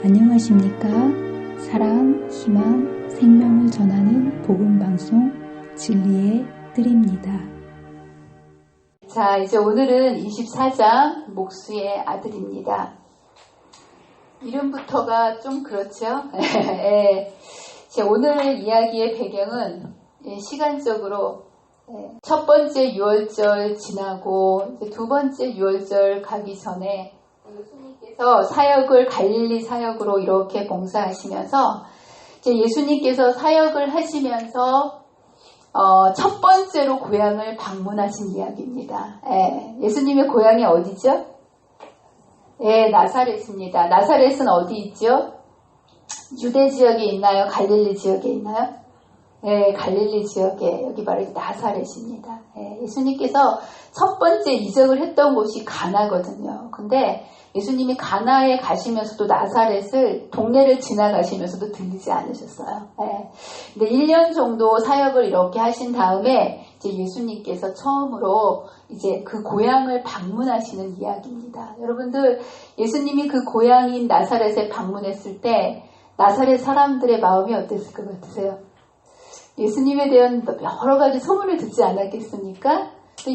안녕하십니까? 사랑, 희망, 생명을 전하는 복음방송 진리의 뜰입니다. 자, 이제 오늘은 24장 목수의 아들입니다. 이름부터가 좀 그렇죠? 제 오늘 이야기의 배경은 시간적으로 첫 번째 유월절 지나고 이제 두 번째 유월절 가기 전에 예수님께서 사역을 갈릴리 사역으로 이렇게 봉사하시면서 이제 예수님께서 사역을 하시면서 첫 번째로 고향을 방문하신 이야기입니다. 예수님의 고향이 어디죠? 나사렛입니다. 나사렛은 어디 있죠? 유대 지역에 있나요? 갈릴리 지역에 있나요? 갈릴리 지역에 여기 바로 나사렛입니다. 예수님께서 첫 번째 이적을 했던 곳이 가나거든요. 근데 예수님이 가나에 가시면서도 나사렛을 동네를 지나가시면서도 들리지 않으셨어요. 근데 1년 정도 사역을 이렇게 하신 다음에 이제 예수님께서 처음으로 이제 그 고향을 방문하시는 이야기입니다. 여러분들, 예수님이 그 고향인 나사렛에 방문했을 때 나사렛 사람들의 마음이 어땠을 것 같으세요? 예수님에 대한 여러 가지 소문을 듣지 않았겠습니까?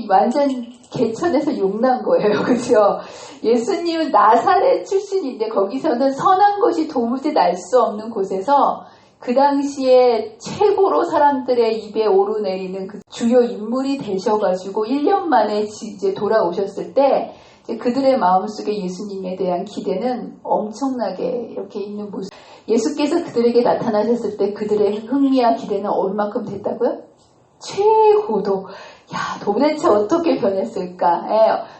완전 개천에서 욕난 거예요. 그죠? 예수님은 나사렛 출신인데 거기서는 선한 것이 도무지 날 수 없는 곳에서 그 당시에 최고로 사람들의 입에 오르내리는 그 주요 인물이 되셔가지고 1년 만에 이제 돌아오셨을 때 이제 그들의 마음속에 예수님에 대한 기대는 엄청나게 이렇게 있는 모습. 예수께서 그들에게 나타나셨을 때 그들의 흥미와 기대는 얼마큼 됐다고요? 최고도. 도대체 어떻게 변했을까?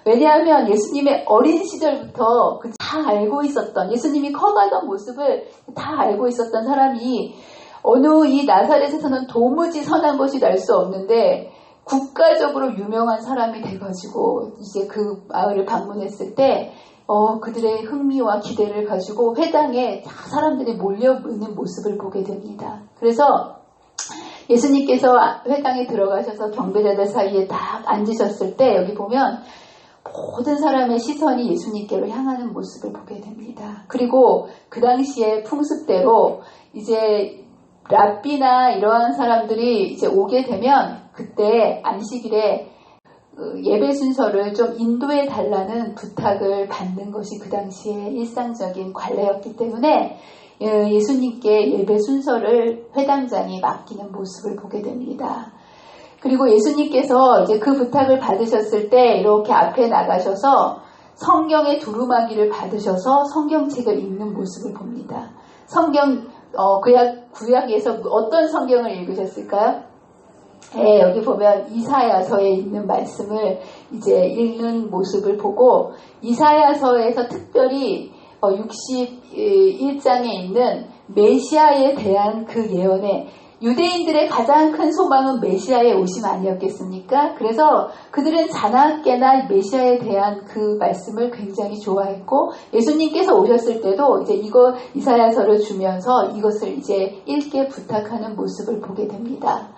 왜냐하면 예수님의 어린 시절부터 다 알고 있었던, 예수님이 커가던 모습을 다 알고 있었던 사람이 어느 이 나사렛에서는 도무지 선한 것이 날 수 없는데 국가적으로 유명한 사람이 돼가지고 이제 그 마을을 방문했을 때 그들의 흥미와 기대를 가지고 회당에 다 사람들이 몰려있는 모습을 보게 됩니다. 그래서 예수님께서 회당에 들어가셔서 경배자들 사이에 딱 앉으셨을 때 여기 보면 모든 사람의 시선이 예수님께로 향하는 모습을 보게 됩니다. 그리고 그 당시에 풍습대로 이제 랍비나 이러한 사람들이 이제 오게 되면 그때 안식일에 예배 순서를 좀 인도해 달라는 부탁을 받는 것이 그 당시에 일상적인 관례였기 때문에 예수님께 예배 순서를 회당장이 맡기는 모습을 보게 됩니다. 그리고 예수님께서 이제 그 부탁을 받으셨을 때 이렇게 앞에 나가셔서 성경의 두루마기를 받으셔서 성경책을 읽는 모습을 봅니다. 성경 구약에서 어떤 성경을 읽으셨을까요? 여기 보면 이사야서에 있는 말씀을 이제 읽는 모습을 보고 이사야서에서 특별히 61장에 있는 메시아에 대한 그 예언에 유대인들의 가장 큰 소망은 메시아의 오심 아니었겠습니까? 그래서 그들은 자나깨나 메시아에 대한 그 말씀을 굉장히 좋아했고 예수님께서 오셨을 때도 이제 이사야서를 주면서 이것을 이제 읽게 부탁하는 모습을 보게 됩니다.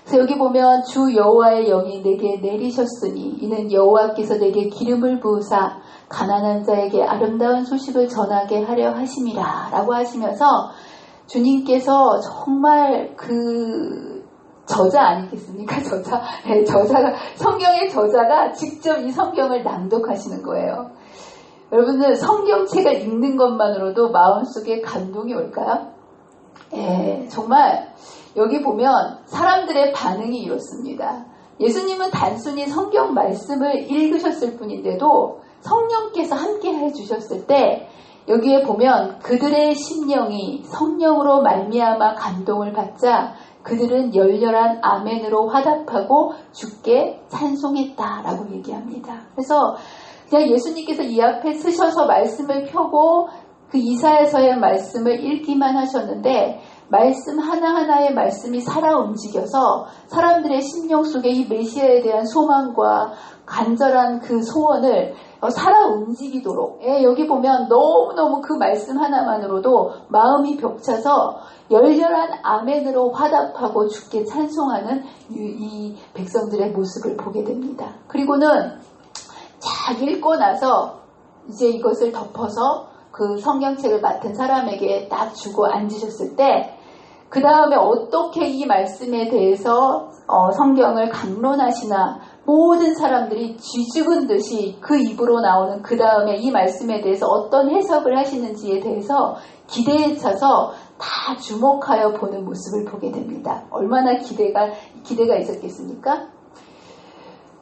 그래서 여기 보면 주 여호와의 영이 내게 내리셨으니 이는 여호와께서 내게 기름을 부으사 가난한 자에게 아름다운 소식을 전하게 하려 하심이라 라고 하시면서 주님께서 정말 그 저자 아니겠습니까? 저자가 성경의 저자가 직접 이 성경을 낭독하시는 거예요. 여러분들 성경책을 읽는 것만으로도 마음속에 감동이 올까요? 정말 여기 보면 사람들의 반응이 이렇습니다. 예수님은 단순히 성경 말씀을 읽으셨을 뿐인데도 성령께서 함께 해주셨을 때 여기에 보면 그들의 심령이 성령으로 말미암아 감동을 받자 그들은 열렬한 아멘으로 화답하고 주께 찬송했다라고 얘기합니다. 그래서 그냥 예수님께서 이 앞에 서셔서 말씀을 펴고 그 이사야서의 말씀을 읽기만 하셨는데 말씀 하나하나의 말씀이 살아 움직여서 사람들의 심령 속에 이 메시아에 대한 소망과 간절한 그 소원을 살아 움직이도록 여기 보면 너무너무 그 말씀 하나만으로도 마음이 벽차서 열렬한 아멘으로 화답하고 주께 찬송하는 이 백성들의 모습을 보게 됩니다. 그리고는 쫙 읽고 나서 이제 이것을 덮어서 그 성경책을 맡은 사람에게 딱 주고 앉으셨을 때 그 다음에 어떻게 이 말씀에 대해서 성경을 강론하시나 모든 사람들이 쥐죽은 듯이 그 입으로 나오는 그 다음에 이 말씀에 대해서 어떤 해석을 하시는지에 대해서 기대에 차서 다 주목하여 보는 모습을 보게 됩니다. 얼마나 기대가 있었겠습니까?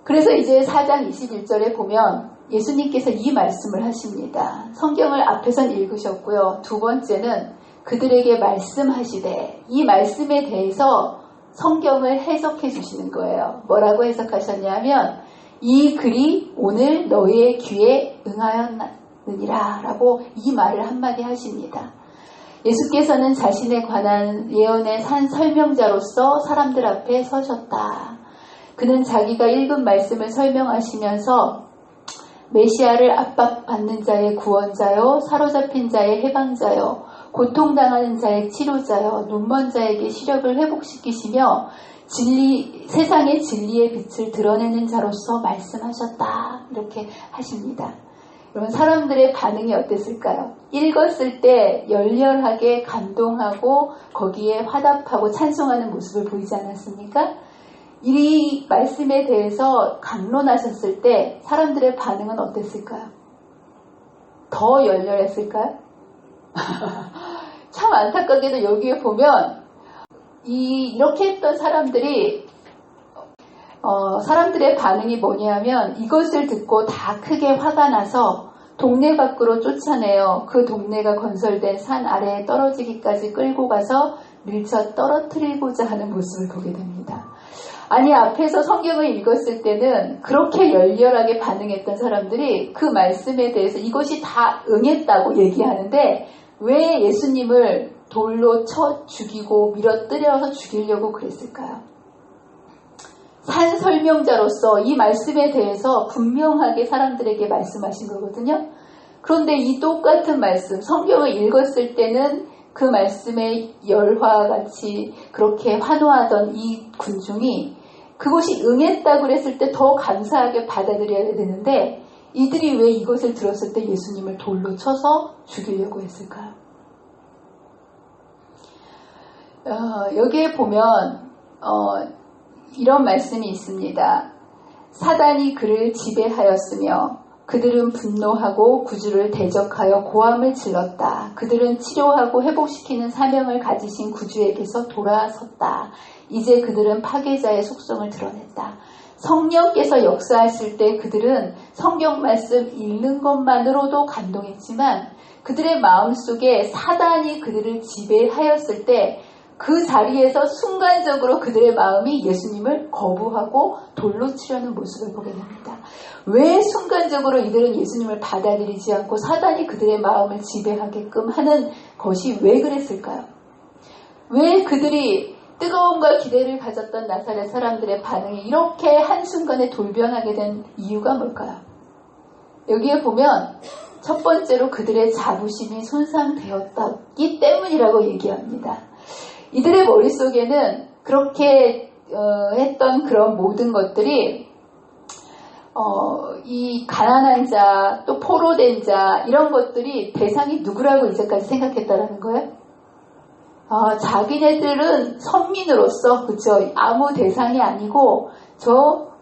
그래서 이제 4장 21절에 보면 예수님께서 이 말씀을 하십니다. 성경을 앞에선 읽으셨고요. 두 번째는 그들에게 말씀하시되 이 말씀에 대해서 성경을 해석해 주시는 거예요. 뭐라고 해석하셨냐면 이 글이 오늘 너희의 귀에 응하였느니라 라고 이 말을 한마디 하십니다. 예수께서는 자신에 관한 예언의 산 설명자로서 사람들 앞에 서셨다. 그는 자기가 읽은 말씀을 설명하시면서 메시아를 압박받는 자의 구원자요, 사로잡힌 자의 해방자요, 고통당하는 자의 치료자여 눈먼 자에게 시력을 회복시키시며 세상의 진리의 빛을 드러내는 자로서 말씀하셨다. 이렇게 하십니다. 여러분 사람들의 반응이 어땠을까요? 읽었을 때 열렬하게 감동하고 거기에 화답하고 찬송하는 모습을 보이지 않았습니까? 이 말씀에 대해서 강론하셨을 때 사람들의 반응은 어땠을까요? 더 열렬했을까요? 참 안타깝게도 여기에 보면 이렇게 했던 사람들이 사람들의 반응이 뭐냐면 이것을 듣고 다 크게 화가 나서 동네 밖으로 쫓아내어 그 동네가 건설된 산 아래에 떨어지기까지 끌고 가서 밀쳐 떨어뜨리고자 하는 모습을 보게 됩니다. 아니 앞에서 성경을 읽었을 때는 그렇게 열렬하게 반응했던 사람들이 그 말씀에 대해서 이것이 다 응했다고 얘기하는데 왜 예수님을 돌로 쳐 죽이고 밀어뜨려서 죽이려고 그랬을까요? 산 설명자로서 이 말씀에 대해서 분명하게 사람들에게 말씀하신 거거든요. 그런데 이 똑같은 말씀, 성경을 읽었을 때는 그 말씀의 열화와 같이 그렇게 환호하던 이 군중이 그것이 응했다고 그랬을 때 더 감사하게 받아들여야 되는데 이들이 왜 이것을 들었을 때 예수님을 돌로 쳐서 죽이려고 했을까요? 여기에 보면 이런 말씀이 있습니다. 사단이 그를 지배하였으며 그들은 분노하고 구주를 대적하여 고함을 질렀다. 그들은 치료하고 회복시키는 사명을 가지신 구주에게서 돌아섰다. 이제 그들은 파괴자의 속성을 드러냈다. 성령께서 역사하실 때 그들은 성경 말씀 읽는 것만으로도 감동했지만 그들의 마음속에 사단이 그들을 지배하였을 때 그 자리에서 순간적으로 그들의 마음이 예수님을 거부하고 돌로 치려는 모습을 보게 됩니다. 왜 순간적으로 이들은 예수님을 받아들이지 않고 사단이 그들의 마음을 지배하게끔 하는 것이 왜 그랬을까요? 왜 그들이 뜨거움과 기대를 가졌던 나사렛 사람들의 반응이 이렇게 한순간에 돌변하게 된 이유가 뭘까요? 여기에 보면 첫 번째로 그들의 자부심이 손상되었기 때문이라고 얘기합니다. 이들의 머릿속에는 그렇게 했던 그런 모든 것들이 이 가난한 자, 또 포로된 자 이런 것들이 대상이 누구라고 이제까지 생각했다라는 거예요? 자기네들은 선민으로서 그쵸? 아무 대상이 아니고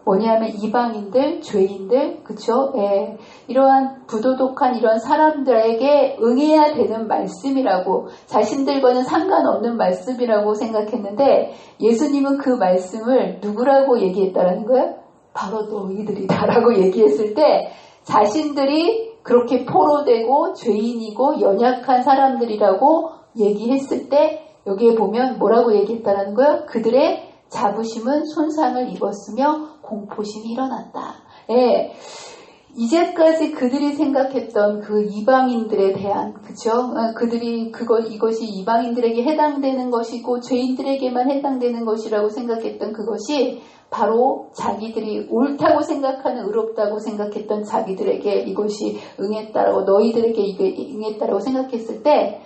뭐냐면 이방인들, 죄인들, 그쵸? 예, 이러한 부도덕한 이런 사람들에게 응해야 되는 말씀이라고 자신들과는 상관없는 말씀이라고 생각했는데 예수님은 그 말씀을 누구라고 얘기했다라는 거예요? 바로 너희들이다라고 얘기했을 때 자신들이 그렇게 포로되고 죄인이고 연약한 사람들이라고 얘기했을 때 여기에 보면 뭐라고 얘기했다라는 거예요? 그들의 자부심은 손상을 입었으며 공포심이 일어났다. 예, 이제까지 그들이 생각했던 그 이방인들에 대한 그죠? 이것이 이방인들에게 해당되는 것이고 죄인들에게만 해당되는 것이라고 생각했던 그것이 바로 자기들이 옳다고 생각하는 의롭다고 생각했던 자기들에게 이것이 응했다라고 너희들에게 이게 응했다라고 생각했을 때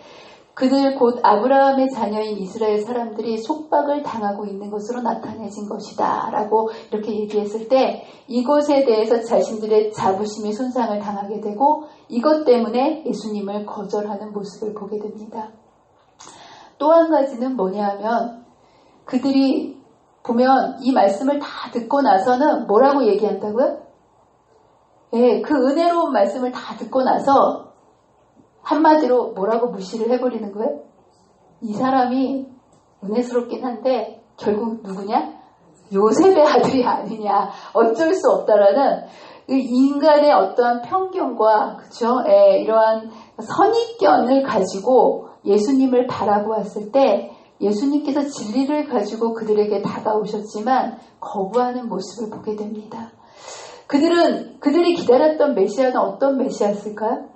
그들 곧 아브라함의 자녀인 이스라엘 사람들이 속박을 당하고 있는 것으로 나타내진 것이다 라고 이렇게 얘기했을 때 이것에 대해서 자신들의 자부심이 손상을 당하게 되고 이것 때문에 예수님을 거절하는 모습을 보게 됩니다. 또 한 가지는 뭐냐 하면 그들이 보면 이 말씀을 다 듣고 나서는 뭐라고 얘기한다고요? 예, 그 은혜로운 말씀을 다 듣고 나서 한마디로 뭐라고 무시를 해버리는 거예요? 이 사람이 은혜스럽긴 한데 결국 누구냐? 요셉의 아들이 아니냐. 어쩔 수 없다라는 인간의 어떠한 편견과 그쵸? 예, 이러한 선입견을 가지고 예수님을 바라보았을 때 예수님께서 진리를 가지고 그들에게 다가오셨지만 거부하는 모습을 보게 됩니다. 그들이 기다렸던 메시아는 어떤 메시아였을까요?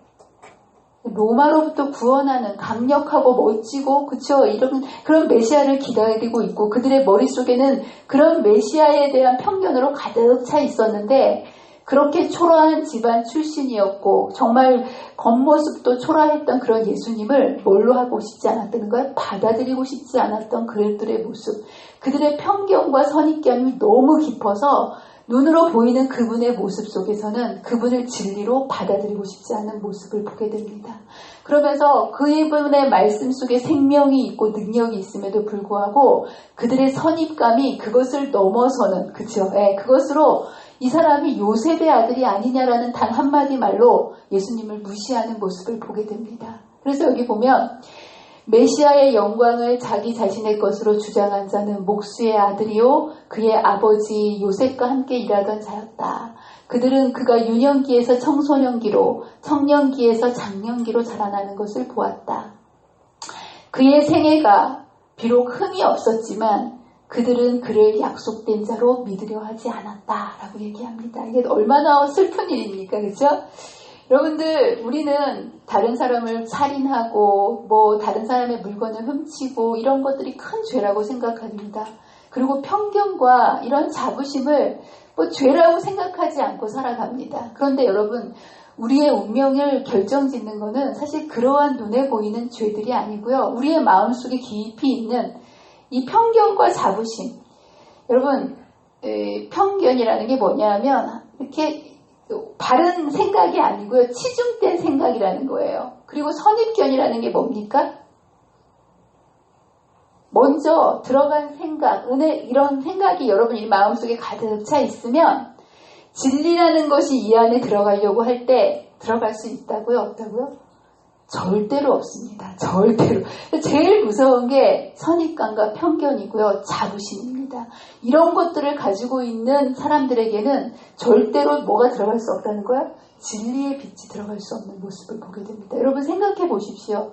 로마로부터 구원하는 강력하고 멋지고 그쵸 이런 그런 메시아를 기다리고 있고 그들의 머릿속에는 그런 메시아에 대한 편견으로 가득 차 있었는데 그렇게 초라한 집안 출신이었고 정말 겉모습도 초라했던 그런 예수님을 뭘로 하고 싶지 않았다는 거예요? 받아들이고 싶지 않았던 그들의 모습, 그들의 편견과 선입견이 너무 깊어서 눈으로 보이는 그분의 모습 속에서는 그분을 진리로 받아들이고 싶지 않은 모습을 보게 됩니다. 그러면서 그분의 말씀 속에 생명이 있고 능력이 있음에도 불구하고 그들의 선입감이 그것을 넘어서는 그쵸? 예, 그것으로 이 사람이 요셉의 아들이 아니냐라는 단 한마디 말로 예수님을 무시하는 모습을 보게 됩니다. 그래서 여기 보면 메시아의 영광을 자기 자신의 것으로 주장한 자는 목수의 아들이요 그의 아버지 요셉과 함께 일하던 자였다. 그들은 그가 유년기에서 청소년기로 청년기에서 장년기로 자라나는 것을 보았다. 그의 생애가 비록 흠이 없었지만 그들은 그를 약속된 자로 믿으려 하지 않았다라고 얘기합니다. 이게 얼마나 슬픈 일입니까? 그렇죠? 여러분들 우리는 다른 사람을 살인하고 다른 사람의 물건을 훔치고 이런 것들이 큰 죄라고 생각합니다. 그리고 편견과 이런 자부심을 죄라고 생각하지 않고 살아갑니다. 그런데 여러분 우리의 운명을 결정짓는 것은 사실 그러한 눈에 보이는 죄들이 아니고요. 우리의 마음속에 깊이 있는 이 편견과 자부심. 여러분 편견이라는 게 뭐냐면 이렇게 바른 생각이 아니고요. 치중된 생각이라는 거예요. 그리고 선입견이라는 게 뭡니까? 먼저 들어간 생각, 이런 생각이 여러분이 마음속에 가득 차 있으면 진리라는 것이 이 안에 들어가려고 할 때 들어갈 수 있다고요? 없다고요? 절대로 없습니다. 절대로. 제일 무서운 게 선입관과 편견이고요. 자부심입니다. 이런 것들을 가지고 있는 사람들에게는 절대로 뭐가 들어갈 수 없다는 거야? 진리의 빛이 들어갈 수 없는 모습을 보게 됩니다. 여러분 생각해 보십시오.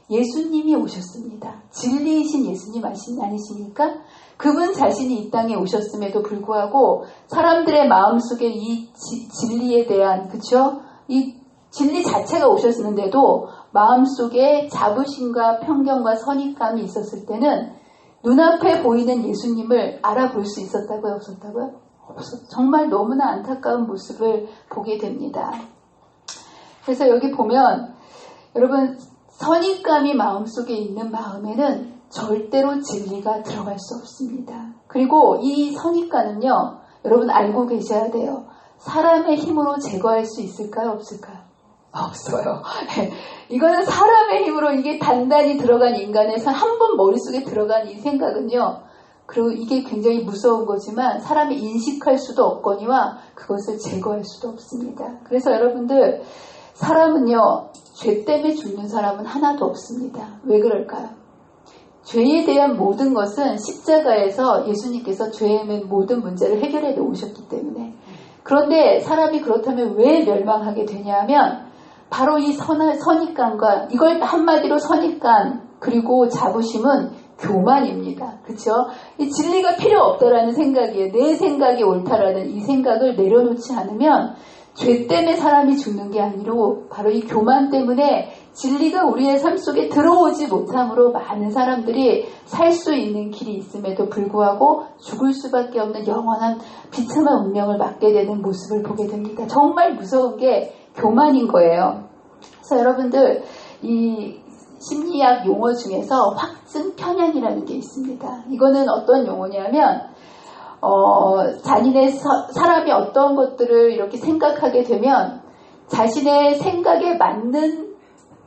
예수님이 오셨습니다. 진리이신 예수님 아니십니까? 그분 자신이 이 땅에 오셨음에도 불구하고 사람들의 마음속에 이 진리에 대한 그쵸? 이 진리 자체가 오셨는데도 마음속에 자부심과 편견과 선입감이 있었을 때는 눈앞에 보이는 예수님을 알아볼 수 있었다고요? 없었다고요? 정말 너무나 안타까운 모습을 보게 됩니다. 그래서 여기 보면 여러분 선입감이 마음속에 있는 마음에는 절대로 진리가 들어갈 수 없습니다. 그리고 이 선입관은요, 여러분 알고 계셔야 돼요. 사람의 힘으로 제거할 수 있을까요? 없을까요? 없어요. 이거는 사람의 힘으로 이게 단단히 들어간 인간에서 한 번 머릿속에 들어간 이 생각은요, 그리고 이게 굉장히 무서운 거지만 사람이 인식할 수도 없거니와 그것을 제거할 수도 없습니다. 그래서 여러분들 사람은요, 죄 때문에 죽는 사람은 하나도 없습니다. 왜 그럴까요? 죄에 대한 모든 것은 십자가에서 예수님께서 죄의 모든 문제를 해결해 놓으셨기 때문에. 그런데 사람이 그렇다면 왜 멸망하게 되냐면 바로 이 선입관과 이걸 한마디로 선입관 그리고 자부심은 교만입니다. 그렇죠? 이 진리가 필요 없다라는 생각이에요. 내 생각이 옳다라는 이 생각을 내려놓지 않으면 죄 때문에 사람이 죽는 게 아니로 바로 이 교만 때문에 진리가 우리의 삶 속에 들어오지 못함으로 많은 사람들이 살 수 있는 길이 있음에도 불구하고 죽을 수밖에 없는 영원한 비참한 운명을 맞게 되는 모습을 보게 됩니다. 정말 무서운 게 교만인 거예요. 그래서 여러분들 이 심리학 용어 중에서 확증 편향이라는 게 있습니다. 이거는 어떤 용어냐면 자신의 사람이 어떤 것들을 이렇게 생각하게 되면 자신의 생각에 맞는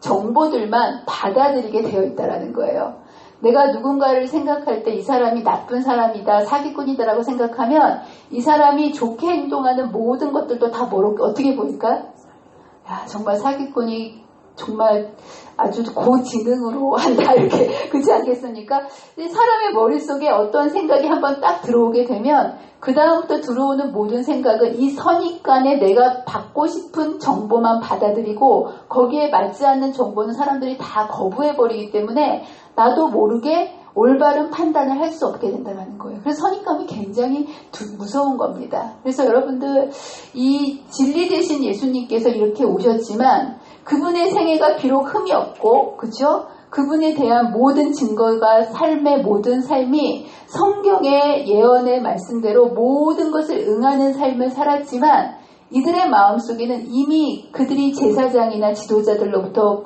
정보들만 받아들이게 되어 있다는 거예요. 내가 누군가를 생각할 때 이 사람이 나쁜 사람이다, 사기꾼이다라고 생각하면 이 사람이 좋게 행동하는 모든 것들도 다 어떻게 보일까? 야, 정말 사기꾼이 정말 아주 고지능으로 한다, 이렇게, 그렇지 않겠습니까? 사람의 머릿속에 어떤 생각이 한번 딱 들어오게 되면 그다음부터 들어오는 모든 생각은 이 선입관에 내가 받고 싶은 정보만 받아들이고 거기에 맞지 않는 정보는 사람들이 다 거부해버리기 때문에 나도 모르게 올바른 판단을 할 수 없게 된다는 거예요. 그래서 선입관이 굉장히 무서운 겁니다. 그래서 여러분들, 이 진리 되신 예수님께서 이렇게 오셨지만 그분의 생애가 비록 흠이 없고, 그죠? 그분에 대한 모든 증거가 삶의 모든 삶이 성경의 예언의 말씀대로 모든 것을 응하는 삶을 살았지만 이들의 마음속에는 이미 그들이 제사장이나 지도자들로부터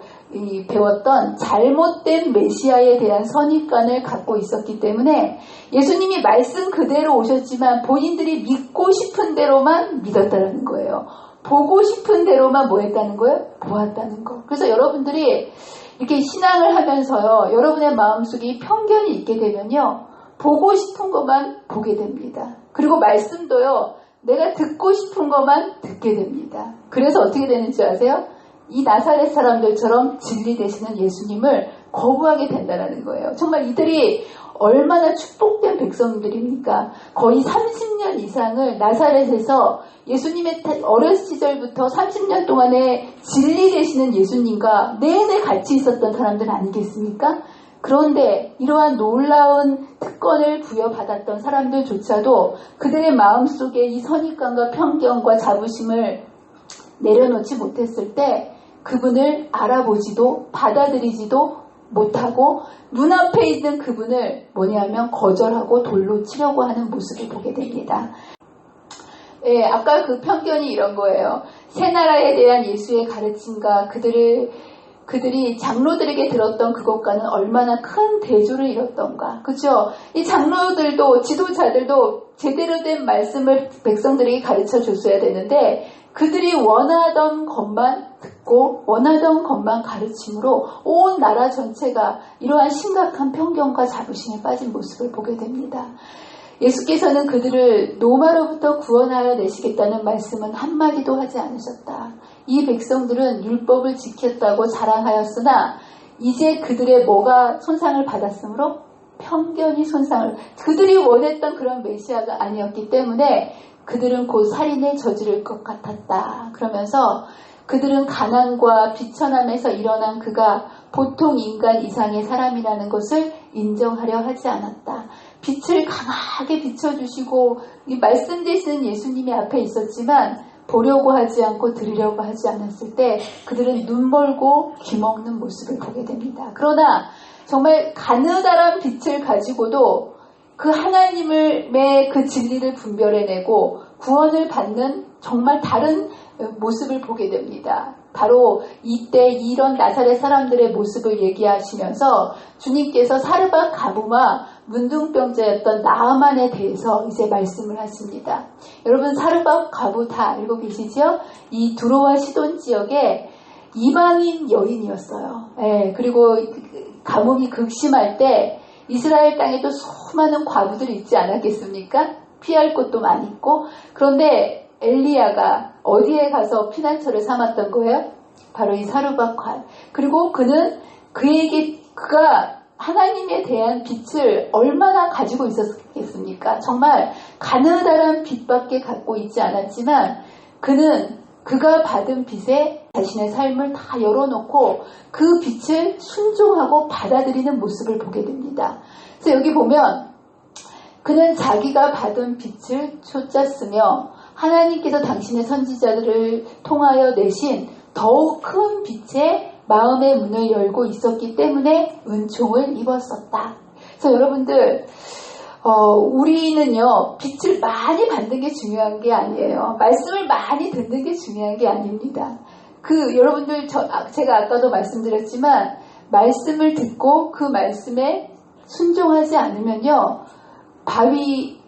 배웠던 잘못된 메시아에 대한 선입관을 갖고 있었기 때문에 예수님이 말씀 그대로 오셨지만 본인들이 믿고 싶은 대로만 믿었다는 거예요. 보고 싶은 대로만 뭐 했다는 거예요? 보았다는 거. 그래서 여러분들이 이렇게 신앙을 하면서요, 여러분의 마음속에 편견이 있게 되면요, 보고 싶은 것만 보게 됩니다. 그리고 말씀도요, 내가 듣고 싶은 것만 듣게 됩니다. 그래서 어떻게 되는지 아세요? 이 나사렛 사람들처럼 진리 되시는 예수님을 거부하게 된다는 거예요. 정말 이들이 얼마나 축복된 백성들입니까? 거의 30년 이상을 나사렛에서 예수님의 어렸을 시절부터 30년 동안에 진리 되시는 예수님과 내내 같이 있었던 사람들 아니겠습니까? 그런데 이러한 놀라운 특권을 부여받았던 사람들조차도 그들의 마음속에 이 선입관과 편견과 자부심을 내려놓지 못했을 때 그분을 알아보지도 받아들이지도 못하고 눈앞에 있는 그분을 뭐냐면 거절하고 돌로 치려고 하는 모습을 보게 됩니다. 예, 아까 그 편견이 이런 거예요. 새 나라에 대한 예수의 가르침과 그들이 장로들에게 들었던 그것과는 얼마나 큰 대조를 이뤘던가. 그렇죠? 이 장로들도 지도자들도 제대로 된 말씀을 백성들에게 가르쳐 줬어야 되는데 그들이 원하던 것만 듣고 원하던 것만 가르침으로 온 나라 전체가 이러한 심각한 편견과 자부심에 빠진 모습을 보게 됩니다. 예수께서는 그들을 노마로부터 구원하여 내시겠다는 말씀은 한마디도 하지 않으셨다. 이 백성들은 율법을 지켰다고 자랑하였으나 이제 그들의 뭐가 손상을 받았으므로 편견이 손상을, 그들이 원했던 그런 메시아가 아니었기 때문에 그들은 곧 살인을 저지를 것 같았다. 그러면서 그들은 가난과 비천함에서 일어난 그가 보통 인간 이상의 사람이라는 것을 인정하려 하지 않았다. 빛을 강하게 비춰주시고 이 말씀되시는 예수님이 앞에 있었지만 보려고 하지 않고 들으려고 하지 않았을 때 그들은 눈 멀고 귀 먹는 모습을 보게 됩니다. 그러나 정말 가느다란 빛을 가지고도 그 하나님의 그 진리를 분별해내고 구원을 받는 정말 다른 모습을 보게 됩니다. 바로 이때 이런 나사렛 사람들의 모습을 얘기하시면서 주님께서 사르밧 가부와 문둥병자였던 나아만에 대해서 이제 말씀을 하십니다. 여러분 사르밧 가부 다 알고 계시죠? 이 두로와 시돈 지역에 이방인 여인이었어요. 예, 그리고 가뭄이 극심할 때 이스라엘 땅에도 수많은 과부들이 있지 않았겠습니까? 피할 곳도 많이 있고. 그런데 엘리야가 어디에 가서 피난처를 삼았던 거예요? 바로 이 사르밧 관. 그리고 그가 하나님에 대한 빛을 얼마나 가지고 있었겠습니까? 정말 가느다란 빛밖에 갖고 있지 않았지만 그가 받은 빛에 자신의 삶을 다 열어놓고 그 빛을 순종하고 받아들이는 모습을 보게 됩니다. 그래서 여기 보면 그는 자기가 받은 빛을 쫓았으며 하나님께서 당신의 선지자들을 통하여 내신 더욱 큰 빛에 마음의 문을 열고 있었기 때문에 은총을 입었었다. 그래서 여러분들 우리는요 빛을 많이 받는 게 중요한 게 아니에요. 말씀을 많이 듣는 게 중요한 게 아닙니다. 여러분들 제가 아까도 말씀드렸지만 말씀을 듣고 그 말씀에 순종하지 않으면요,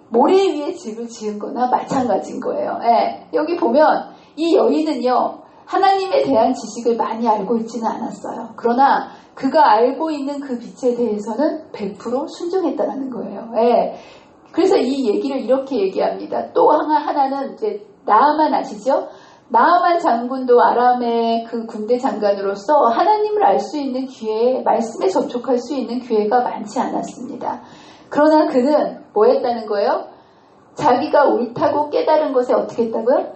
모래 위에 집을 지은 거나 마찬가지인 거예요. 예, 여기 보면 이 여인은요, 하나님에 대한 지식을 많이 알고 있지는 않았어요. 그러나 그가 알고 있는 그 빛에 대해서는 100% 순종했다는 거예요. 예, 그래서 이 얘기를 이렇게 얘기합니다. 또 하나는 이제 나아만 아시죠? 나아만 장군도 아람의 그 군대 장관으로서 하나님을 알 수 있는 기회에, 말씀에 접촉할 수 있는 기회가 많지 않았습니다. 그러나 그는 뭐 했다는 거예요? 자기가 옳다고 깨달은 것에 어떻게 했다고요?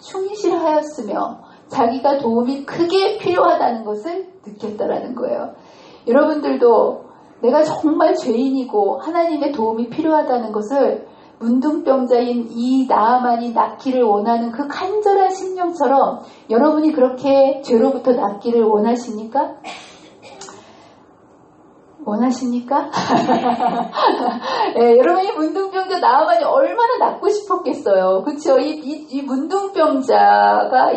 충실하였으며 자기가 도움이 크게 필요하다는 것을 느꼈다라는 거예요. 여러분들도 내가 정말 죄인이고 하나님의 도움이 필요하다는 것을 문둥병자인 이 나아만이 낫기를 원하는 그 간절한 심령처럼 여러분이 그렇게 죄로부터 낫기를 원하십니까? 원하십니까? 네, 여러분이 문둥병자 나아만이 얼마나 낫고 싶었겠어요. 그렇죠? 이 문둥병자가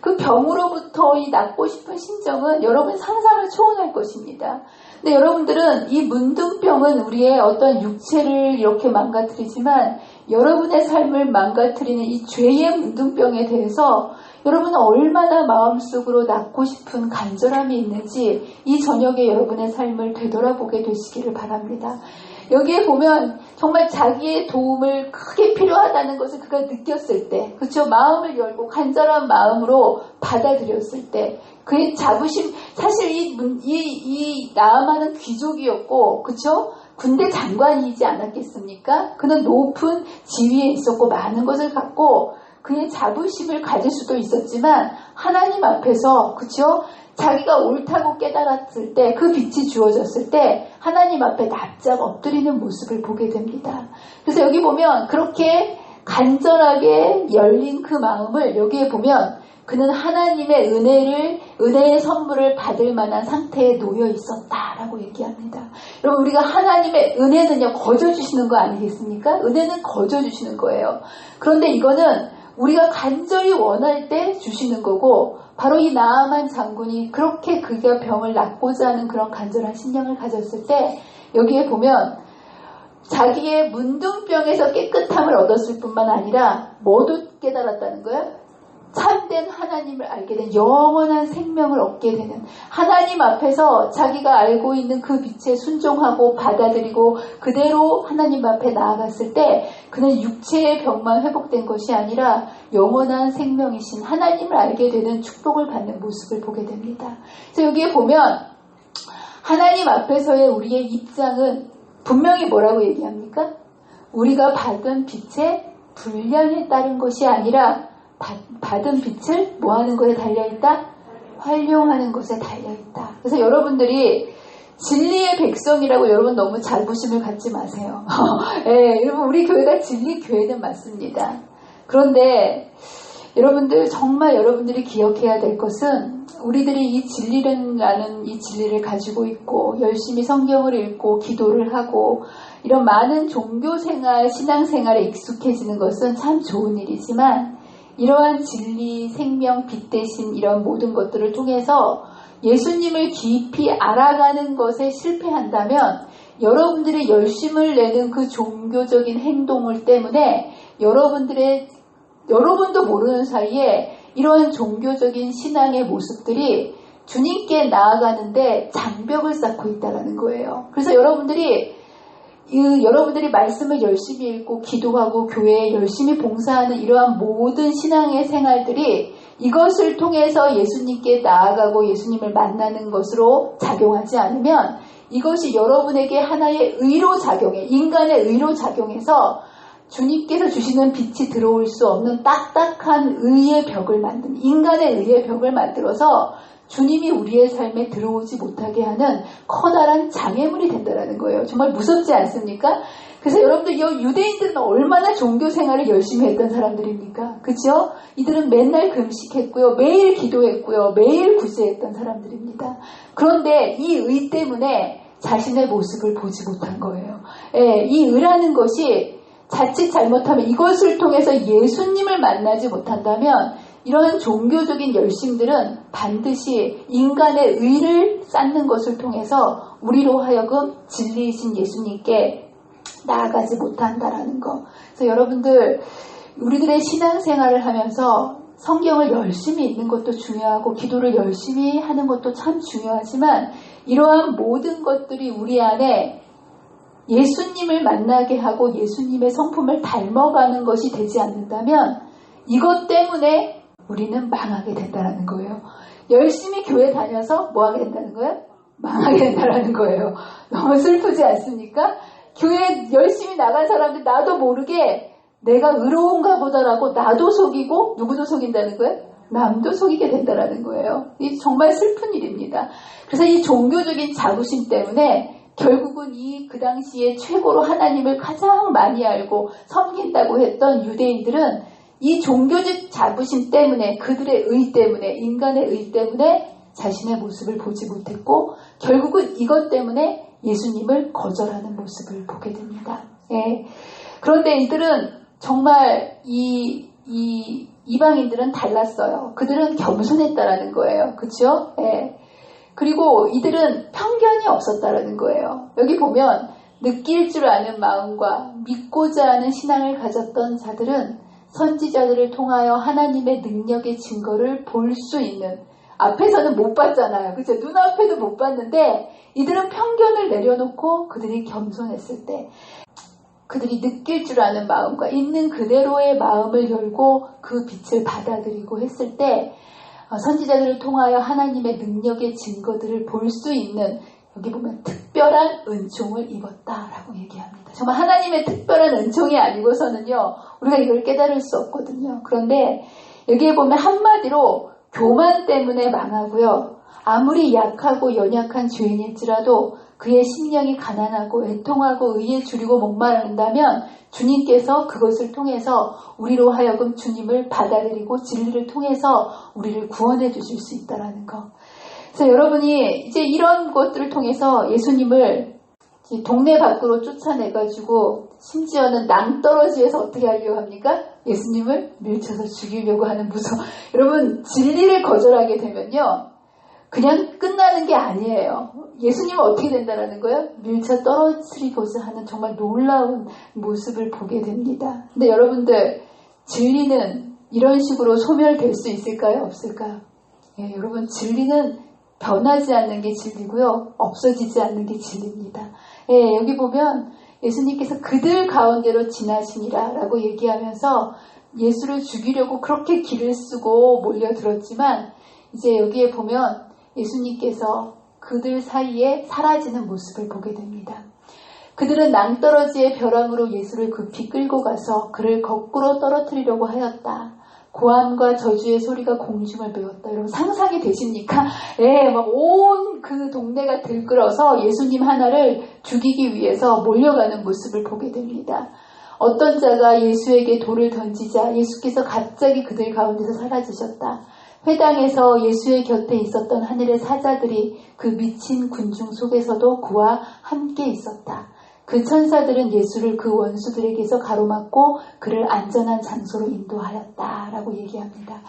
그 병으로부터 이 낫고 싶은 심정은 여러분 상상을 초월할 것입니다. 근데 여러분들은 이 문둥병은 우리의 어떤 육체를 이렇게 망가뜨리지만 여러분의 삶을 망가뜨리는 이 죄의 문둥병에 대해서 여러분은 얼마나 마음속으로 낫고 싶은 간절함이 있는지 이 저녁에 여러분의 삶을 되돌아보게 되시기를 바랍니다. 여기에 보면 정말 자기의 도움을 크게 필요하다는 것을 그가 느꼈을 때, 그렇죠? 마음을 열고 간절한 마음으로 받아들였을 때 그의 자부심, 사실 이 나아만은 귀족이었고, 그렇죠? 군대 장관이지 않았겠습니까? 그는 높은 지위에 있었고 많은 것을 갖고 그의 자부심을 가질 수도 있었지만 하나님 앞에서, 그렇죠? 자기가 옳다고 깨달았을 때, 그 빛이 주어졌을 때 하나님 앞에 납작 엎드리는 모습을 보게 됩니다. 그래서 여기 보면 그렇게 간절하게 열린 그 마음을 여기에 보면 그는 하나님의 은혜의 선물을 받을 만한 상태에 놓여 있었다라고 얘기합니다. 여러분, 우리가 하나님의 은혜는요, 거저 주시는 거 아니겠습니까? 은혜는 거저 주시는 거예요. 그런데 이거는 우리가 간절히 원할 때 주시는 거고, 바로 이 나아만 장군이 그렇게 그가 병을 낫고자 하는 그런 간절한 심령을 가졌을 때 여기에 보면 자기의 문둥병에서 깨끗함을 얻었을 뿐만 아니라 뭐도 깨달았다는 거예요? 참된 하나님을 알게 된 영원한 생명을 얻게 되는, 하나님 앞에서 자기가 알고 있는 그 빛에 순종하고 받아들이고 그대로 하나님 앞에 나아갔을 때 그는 육체의 병만 회복된 것이 아니라 영원한 생명이신 하나님을 알게 되는 축복을 받는 모습을 보게 됩니다. 그래서 여기에 보면 하나님 앞에서의 우리의 입장은 분명히 뭐라고 얘기합니까? 우리가 받은 빛의 분량에 따른 것이 아니라 받은 빛을 뭐하는 것에 달려있다? 활용하는 것에 달려있다. 그래서 여러분들이 진리의 백성이라고 여러분 너무 자부심을 갖지 마세요. 네, 여러분, 우리 교회가 진리 교회는 맞습니다. 그런데 여러분들, 정말 여러분들이 기억해야 될 것은 우리들이 이 진리라는 이 진리를 가지고 있고 열심히 성경을 읽고 기도를 하고 이런 많은 종교생활, 신앙생활에 익숙해지는 것은 참 좋은 일이지만 이러한 진리, 생명, 빛 대신 이런 모든 것들을 통해서 예수님을 깊이 알아가는 것에 실패한다면 여러분들이 열심을 내는 그 종교적인 행동을 때문에 여러분도 모르는 사이에 이러한 종교적인 신앙의 모습들이 주님께 나아가는데 장벽을 쌓고 있다는 거예요. 그래서 여러분들이 말씀을 열심히 읽고 기도하고 교회에 열심히 봉사하는 이러한 모든 신앙의 생활들이 이것을 통해서 예수님께 나아가고 예수님을 만나는 것으로 작용하지 않으면 이것이 여러분에게 하나의 의로 작용해, 인간의 의로 작용해서 주님께서 주시는 빛이 들어올 수 없는 딱딱한 의의 벽을 인간의 의의 벽을 만들어서 주님이 우리의 삶에 들어오지 못하게 하는 커다란 장애물이 된다는 거예요. 정말 무섭지 않습니까? 그래서 여러분들, 이 유대인들은 얼마나 종교 생활을 열심히 했던 사람들입니까? 그죠? 이들은 맨날 금식했고요, 매일 기도했고요, 매일 구제했던 사람들입니다. 그런데 이 의 때문에 자신의 모습을 보지 못한 거예요. 예, 이 의라는 것이 자칫 잘못하면, 이것을 통해서 예수님을 만나지 못한다면 이런 종교적인 열심들은 반드시 인간의 의를 쌓는 것을 통해서 우리로 하여금 진리이신 예수님께 나아가지 못한다라는 거. 그래서 여러분들 우리들의 신앙생활을 하면서 성경을 열심히 읽는 것도 중요하고 기도를 열심히 하는 것도 참 중요하지만 이러한 모든 것들이 우리 안에 예수님을 만나게 하고 예수님의 성품을 닮아가는 것이 되지 않는다면 이것 때문에 우리는 망하게 된다는 거예요. 열심히 교회 다녀서 뭐 하게 된다는 거예요? 망하게 된다는 거예요. 너무 슬프지 않습니까? 교회 열심히 나간 사람들 나도 모르게 내가 의로운가 보다라고 나도 속이고 누구도 속인다는 거예요? 남도 속이게 된다는 거예요. 이 정말 슬픈 일입니다. 그래서 이 종교적인 자부심 때문에 결국은 그 당시에 최고로 하나님을 가장 많이 알고 섬긴다고 했던 유대인들은 이 종교적 자부심 때문에 그들의 의 때문에 인간의 의 때문에 자신의 모습을 보지 못했고 결국은 이것 때문에 예수님을 거절하는 모습을 보게 됩니다. 예. 그런데 이들은 정말 이방인들은 달랐어요. 그들은 겸손했다라는 거예요. 그렇죠? 예. 그리고 이들은 편견이 없었다라는 거예요. 여기 보면 느낄 줄 아는 마음과 믿고자 하는 신앙을 가졌던 자들은 선지자들을 통하여 하나님의 능력의 증거를 볼 수 있는 앞에서는 못 봤잖아요. 그죠? 눈앞에도 못 봤는데 이들은 편견을 내려놓고 그들이 겸손했을 때 그들이 느낄 줄 아는 마음과 있는 그대로의 마음을 열고 그 빛을 받아들이고 했을 때 선지자들을 통하여 하나님의 능력의 증거들을 볼 수 있는 여기 보면 특별한 은총을 입었다라고 얘기합니다. 정말 하나님의 특별한 은총이 아니고서는요 우리가 이걸 깨달을 수 없거든요. 그런데 여기에 보면 한마디로 교만 때문에 망하고요. 아무리 약하고 연약한 죄인일지라도 그의 심령이 가난하고 애통하고 의에 줄이고 목마른다면 주님께서 그것을 통해서 우리로 하여금 주님을 받아들이고 진리를 통해서 우리를 구원해 주실 수 있다는 것. 그래서 여러분이 이제 이런 것들을 통해서 예수님을 동네 밖으로 쫓아내가지고 심지어는 낭떠러지에서 어떻게 하려고 합니까? 예수님을 밀쳐서 죽이려고 하는 무서워. 여러분 진리를 거절하게 되면요. 그냥 끝나는 게 아니에요. 예수님은 어떻게 된다는 거예요? 밀쳐 떨어뜨리고자 하는 정말 놀라운 모습을 보게 됩니다. 근데 여러분들 진리는 이런 식으로 소멸될 수 있을까요? 없을까요? 예, 여러분 진리는 변하지 않는 게 진리고요. 없어지지 않는 게 진리입니다. 예, 여기 보면 예수님께서 그들 가운데로 지나시니라 라고 얘기하면서 예수를 죽이려고 그렇게 길을 쓰고 몰려들었지만 이제 여기에 보면 예수님께서 그들 사이에 사라지는 모습을 보게 됩니다. 그들은 낭떠러지의 벼랑으로 예수를 급히 끌고 가서 그를 거꾸로 떨어뜨리려고 하였다. 고함과 저주의 소리가 공중을 메웠다. 여러분 상상이 되십니까? 예, 막 온 그 동네가 들끓어서 예수님 하나를 죽이기 위해서 몰려가는 모습을 보게 됩니다. 어떤 자가 예수에게 돌을 던지자 예수께서 갑자기 그들 가운데서 사라지셨다. 회당에서 예수의 곁에 있었던 하늘의 사자들이 그 미친 군중 속에서도 그와 함께 있었다. 그 천사들은 예수를 그 원수들에게서 가로막고 그를 안전한 장소로 인도하였다라고 얘기합니다.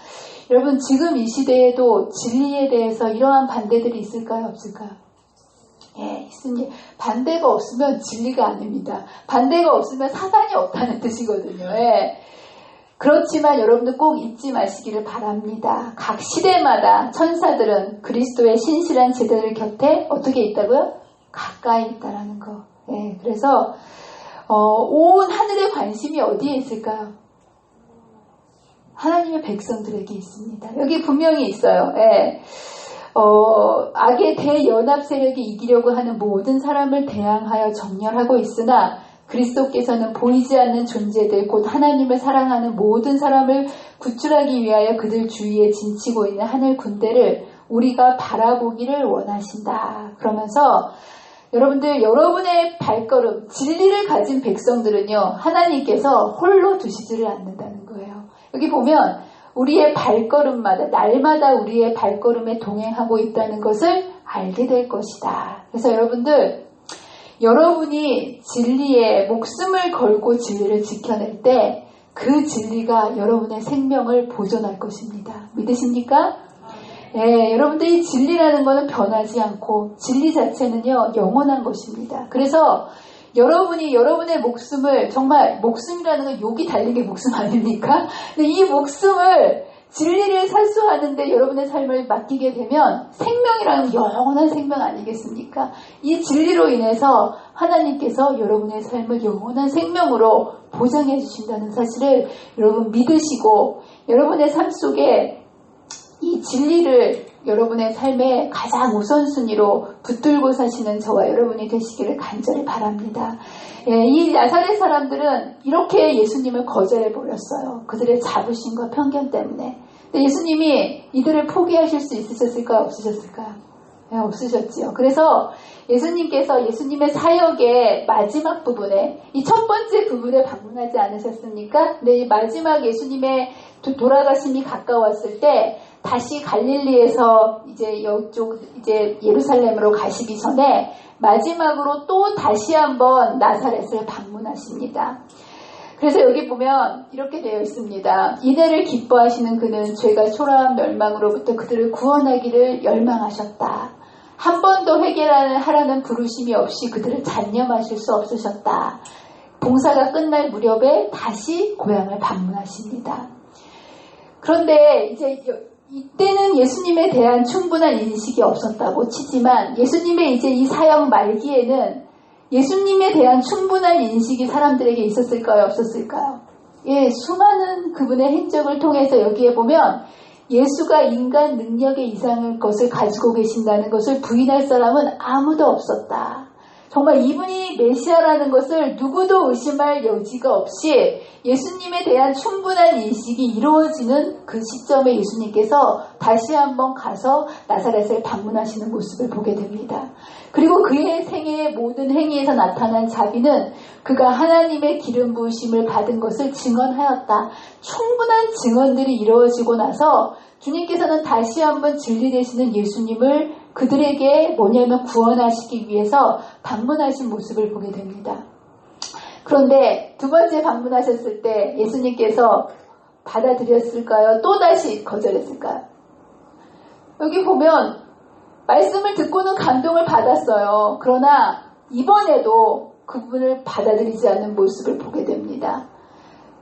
여러분 지금 이 시대에도 진리에 대해서 이러한 반대들이 있을까요? 없을까요? 예, 있습니다. 반대가 없으면 진리가 아닙니다. 반대가 없으면 사단이 없다는 뜻이거든요. 예. 그렇지만 여러분들 꼭 잊지 마시기를 바랍니다. 각 시대마다 천사들은 그리스도의 신실한 제자들 곁에 어떻게 있다고요? 가까이 있다라는 거. 예, 그래서 온 하늘의 관심이 어디에 있을까요? 하나님의 백성들에게 있습니다. 여기 분명히 있어요. 예. 악의 대연합 세력이 이기려고 하는 모든 사람을 대항하여 정렬하고 있으나 그리스도께서는 보이지 않는 존재들 곧 하나님을 사랑하는 모든 사람을 구출하기 위하여 그들 주위에 진치고 있는 하늘 군대를 우리가 바라보기를 원하신다. 그러면서 여러분들 여러분의 발걸음 진리를 가진 백성들은요 하나님께서 홀로 두시지를 않는다는 거예요. 여기 보면 우리의 발걸음마다 날마다 우리의 발걸음에 동행하고 있다는 것을 알게 될 것이다. 그래서 여러분이 진리에 목숨을 걸고 진리를 지켜낼 때 그 진리가 여러분의 생명을 보존할 것입니다. 믿으십니까? 네, 여러분들이 진리라는 것은 변하지 않고 진리 자체는요 영원한 것입니다. 그래서 여러분이 여러분의 목숨을 정말 목숨이라는 건 욕이 달린 게 목숨 아닙니까? 근데 이 목숨을 진리를 살수하는데 여러분의 삶을 맡기게 되면 생명이라는 영원한 생명 아니겠습니까? 이 진리로 인해서 하나님께서 여러분의 삶을 영원한 생명으로 보장해 주신다는 사실을 여러분 믿으시고 여러분의 삶 속에 이 진리를 여러분의 삶의 가장 우선순위로 붙들고 사시는 저와 여러분이 되시기를 간절히 바랍니다. 예, 이 나사렛 사람들은 이렇게 예수님을 거절해버렸어요. 그들의 자부심과 편견 때문에. 근데 예수님이 이들을 포기하실 수 있으셨을까요? 없으셨을까요? 네, 없으셨지요. 그래서 예수님께서 예수님의 사역의 마지막 부분에 이 첫 번째 부분에 방문하지 않으셨습니까? 근데 이 마지막 예수님의 돌아가심이 가까웠을 때 다시 갈릴리에서 이제 이쪽 이제 예루살렘으로 가시기 전에 마지막으로 또 다시 한번 나사렛을 방문하십니다. 그래서 여기 보면 이렇게 되어 있습니다. 이들을 기뻐하시는 그는 죄가 초라한 멸망으로부터 그들을 구원하기를 열망하셨다. 한 번도 회개하라는 부르심이 없이 그들을 잔념하실 수 없으셨다. 봉사가 끝날 무렵에 다시 고향을 방문하십니다. 그런데 이제 이때는 예수님에 대한 충분한 인식이 없었다고 치지만 예수님의 이제 이 사역 말기에는 예수님에 대한 충분한 인식이 사람들에게 있었을까요? 없었을까요? 예, 수많은 그분의 행적을 통해서 여기에 보면 예수가 인간 능력의 이상의 것을 가지고 계신다는 것을 부인할 사람은 아무도 없었다. 정말 이분이 메시아라는 것을 누구도 의심할 여지가 없이 예수님에 대한 충분한 인식이 이루어지는 그 시점에 예수님께서 다시 한번 가서 나사렛을 방문하시는 모습을 보게 됩니다. 그리고 그의 생애의 모든 행위에서 나타난 자비는 그가 하나님의 기름 부으심을 받은 것을 증언하였다. 충분한 증언들이 이루어지고 나서 주님께서는 다시 한번 진리 되시는 예수님을 그들에게 뭐냐면 구원하시기 위해서 방문하신 모습을 보게 됩니다. 그런데 두 번째 방문하셨을 때 예수님께서 받아들였을까요? 또다시 거절했을까요? 여기 보면 말씀을 듣고는 감동을 받았어요. 그러나 이번에도 그분을 받아들이지 않는 모습을 보게 됩니다.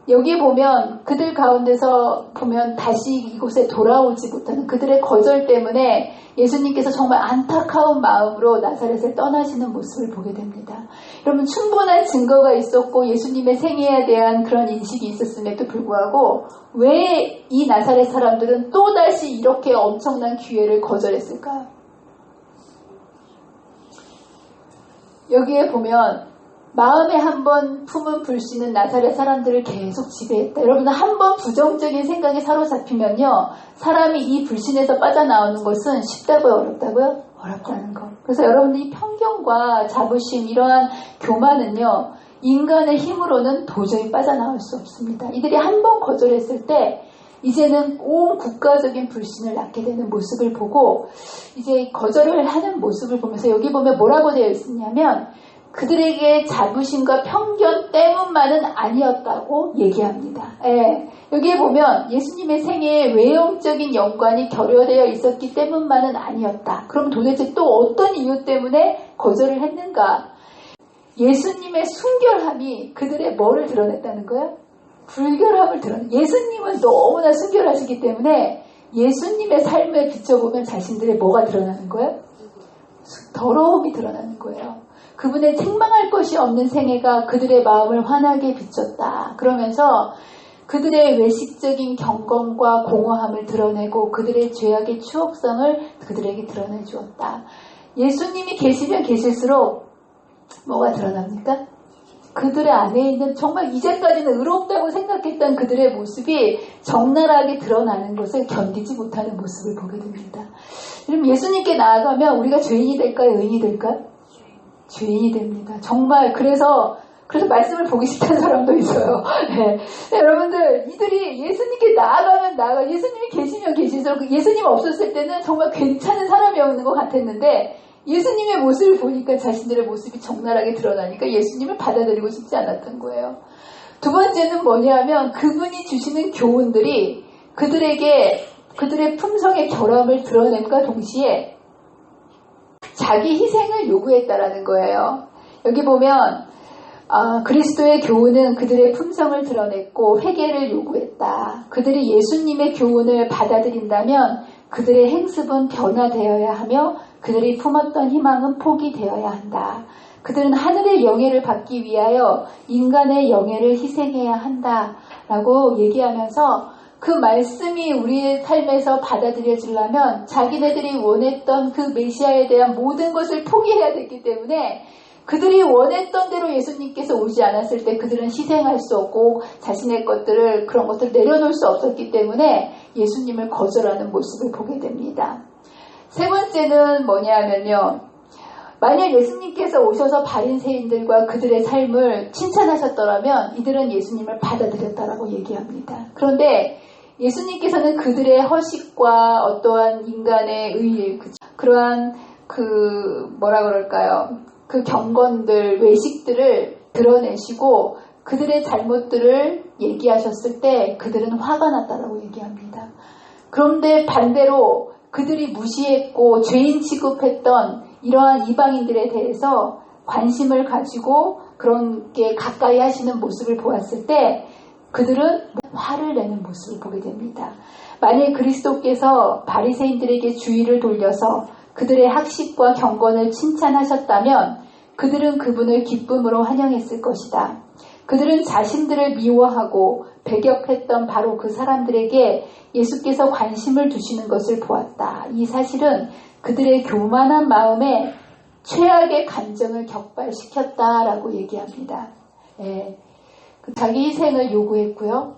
여기 보면 그들 가운데서 보면 다시 이곳에 돌아오지 못하는 그들의 거절 때문에 예수님께서 정말 안타까운 마음으로 나사렛을 떠나시는 모습을 보게 됩니다. 여러분 충분한 증거가 있었고 예수님의 생애에 대한 그런 인식이 있었음에도 불구하고 왜 이 나사렛 사람들은 또다시 이렇게 엄청난 기회를 거절했을까요? 여기에 보면 마음에 한번 품은 불씨는 나사렛 사람들을 계속 지배했다. 여러분 한 번 부정적인 생각에 사로잡히면요. 사람이 이 불신에서 빠져나오는 것은 쉽다고요? 어렵다고요? 어렵다는 거. 그래서 여러분들이 편견과 자부심 이러한 교만은요. 인간의 힘으로는 도저히 빠져나올 수 없습니다. 이들이 한 번 거절했을 때 이제는 온 국가적인 불신을 낳게 되는 모습을 보고 이제 거절을 하는 모습을 보면서 여기 보면 뭐라고 되어 있느냐면 그들에게 자부심과 편견 때문만은 아니었다고 얘기합니다. 예, 여기에 보면 예수님의 생애에 외형적인 연관이 결여되어 있었기 때문만은 아니었다. 그럼 도대체 또 어떤 이유 때문에 거절을 했는가? 예수님의 순결함이 그들의 뭐를 드러냈다는 거예요? 불결함을 드러내. 예수님은 너무나 순결하시기 때문에 예수님의 삶에 비춰보면 자신들의 뭐가 드러나는 거예요? 더러움이 드러나는 거예요. 그분의 책망할 것이 없는 생애가 그들의 마음을 환하게 비췄다. 그러면서 그들의 외식적인 경건과 공허함을 드러내고 그들의 죄악의 추억성을 그들에게 드러내 주었다. 예수님이 계시면 계실수록 뭐가 드러납니까? 그들의 안에 있는 정말 이제까지는 의롭다고 생각했던 그들의 모습이 적나라하게 드러나는 것을 견디지 못하는 모습을 보게 됩니다. 그럼 예수님께 나아가면 우리가 죄인이 될까요? 의인이 될까요? 죄인이 됩니다. 정말 그래서 말씀을 보기 싫다는 사람도 있어요. 네. 네, 여러분들 이들이 예수님께 나아가 예수님이 계시면 계실수록 예수님 없었을 때는 정말 괜찮은 사람이었는 것 같았는데 예수님의 모습을 보니까 자신들의 모습이 적나라하게 드러나니까 예수님을 받아들이고 싶지 않았던 거예요. 두 번째는 뭐냐면 그분이 주시는 교훈들이 그들의 품성의 결함을 드러냄과 동시에 자기 희생을 요구했다라는 거예요. 여기 보면 그리스도의 교훈은 그들의 품성을 드러냈고 회개를 요구했다. 그들이 예수님의 교훈을 받아들인다면 그들의 행습은 변화되어야 하며 그들이 품었던 희망은 포기되어야 한다. 그들은 하늘의 영예를 받기 위하여 인간의 영예를 희생해야 한다라고 얘기하면서 그 말씀이 우리의 삶에서 받아들여지려면 자기네들이 원했던 그 메시아에 대한 모든 것을 포기해야 되기 때문에 그들이 원했던 대로 예수님께서 오지 않았을 때 그들은 희생할 수 없고 자신의 그런 것들을 내려놓을 수 없었기 때문에 예수님을 거절하는 모습을 보게 됩니다. 세 번째는 뭐냐면요. 만약 예수님께서 오셔서 바리새인들과 그들의 삶을 칭찬하셨더라면 이들은 예수님을 받아들였다라고 얘기합니다. 그런데 예수님께서는 그들의 허식과 어떠한 인간의 그러한 그 경건들, 외식들을 드러내시고 그들의 잘못들을 얘기하셨을 때 그들은 화가 났다라고 얘기합니다. 그런데 반대로 그들이 무시했고 죄인 취급했던 이러한 이방인들에 대해서 관심을 가지고 그런 게 가까이 하시는 모습을 보았을 때 그들은 화를 내는 모습을 보게 됩니다. 만일 그리스도께서 바리새인들에게 주의를 돌려서 그들의 학식과 경건을 칭찬하셨다면 그들은 그분을 기쁨으로 환영했을 것이다. 그들은 자신들을 미워하고 배격했던 바로 그 사람들에게 예수께서 관심을 두시는 것을 보았다. 이 사실은 그들의 교만한 마음에 최악의 감정을 격발시켰다라고 얘기합니다. 자기 희생을 요구했고요.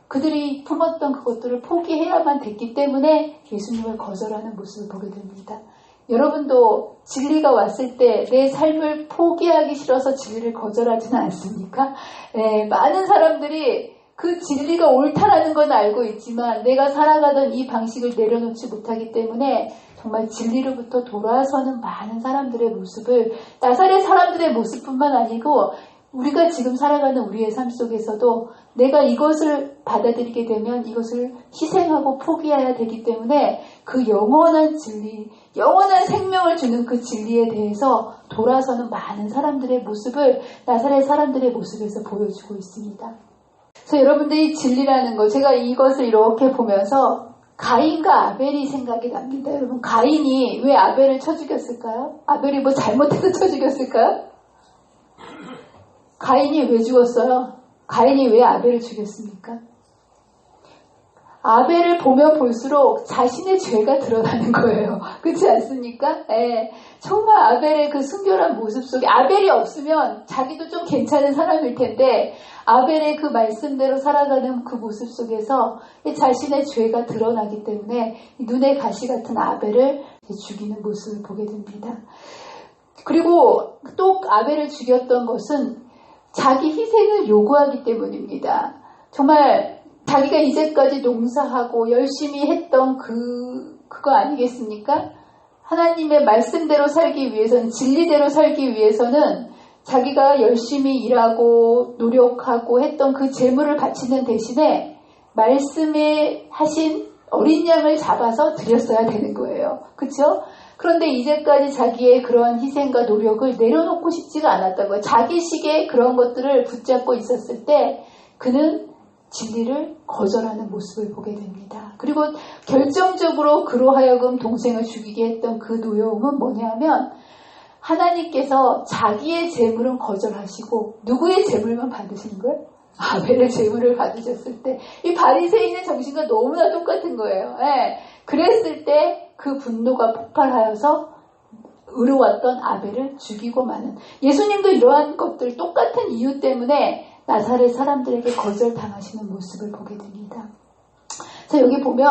그들이 품었던 그것들을 포기해야만 됐기 때문에 예수님을 거절하는 모습을 보게 됩니다. 여러분도 진리가 왔을 때 내 삶을 포기하기 싫어서 진리를 거절하지는 않습니까? 많은 사람들이 그 진리가 옳다라는 건 알고 있지만 내가 살아가던 이 방식을 내려놓지 못하기 때문에 정말 진리로부터 돌아서는 많은 사람들의 모습을 나사렛 사람들의 모습뿐만 아니고 우리가 지금 살아가는 우리의 삶 속에서도 내가 이것을 받아들이게 되면 이것을 희생하고 포기해야 되기 때문에 그 영원한 진리, 영원한 생명을 주는 그 진리에 대해서 돌아서는 많은 사람들의 모습을 나사렛 사람들의 모습에서 보여주고 있습니다. 그래서 여러분들이 진리라는 거, 제가 이것을 이렇게 보면서 가인과 아벨이 생각이 납니다. 여러분, 가인이 왜 아벨을 쳐 죽였을까요? 아벨이 뭐 잘못해서 쳐 죽였을까요? 가인이 왜 죽었어요? 가인이 왜 아벨을 죽였습니까? 아벨을 보면 볼수록 자신의 죄가 드러나는 거예요. 그렇지 않습니까? 정말 아벨의 그 순결한 모습 속에 아벨이 없으면 자기도 좀 괜찮은 사람일 텐데 아벨의 그 말씀대로 살아가는 그 모습 속에서 자신의 죄가 드러나기 때문에 눈에 가시 같은 아벨을 죽이는 모습을 보게 됩니다. 그리고 또 아벨을 죽였던 것은 자기 희생을 요구하기 때문입니다. 정말 자기가 이제까지 농사하고 열심히 했던 그거 아니겠습니까? 하나님의 말씀대로 살기 위해서는, 진리대로 살기 위해서는 자기가 열심히 일하고 노력하고 했던 그 재물을 바치는 대신에 말씀에 하신 어린 양을 잡아서 드렸어야 되는 거예요. 그렇죠? 그런데 이제까지 자기의 그런 희생과 노력을 내려놓고 싶지가 않았던 거예요. 자기식의 그런 것들을 붙잡고 있었을 때 그는 진리를 거절하는 모습을 보게 됩니다. 그리고 결정적으로 그로 하여금 동생을 죽이게 했던 그 노여움은 뭐냐면 하나님께서 자기의 재물은 거절하시고 누구의 재물만 받으시는 거예요? 아벨의 재물을 받으셨을 때 이 바리새인의 정신과 너무나 똑같은 거예요. 그랬을 때 그 분노가 폭발하여서 의로웠던 아벨을 죽이고 마는, 예수님도 이러한 것들 똑같은 이유 때문에 나사렛 사람들에게 거절당하시는 모습을 보게 됩니다. 자, 여기 보면